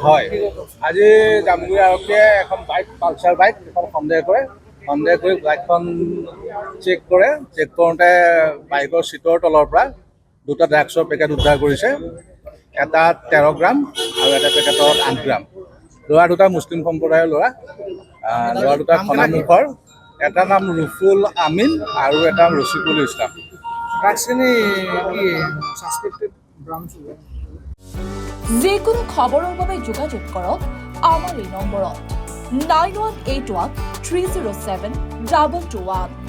হয়, আজি জামুগুৰি আৰক্ষীয়ে এখন বাইক পালচাৰ বাইক এখন সন্দেহ কৰি বাইকখন চেক কৰোঁতে বাইকৰ ছিটৰ তলৰ পৰা দুটা ড্ৰাগছৰ পেকেট উদ্ধাৰ কৰিছে। এটা 13 গ্ৰাম আৰু এটা পেকেটত 8 গ্ৰাম। ল'ৰা দুটা মুছলিম সম্প্ৰদায়ৰ ল'ৰা দুটা খনামুখৰ, এটা নাম ৰুফুল আমিন আৰু এটা ৰচিকুল ইছলাম। যিকোনো খবৰৰ বাবে যোগাযোগ কৰক আমাৰ এই নম্বৰত 9181 307 221।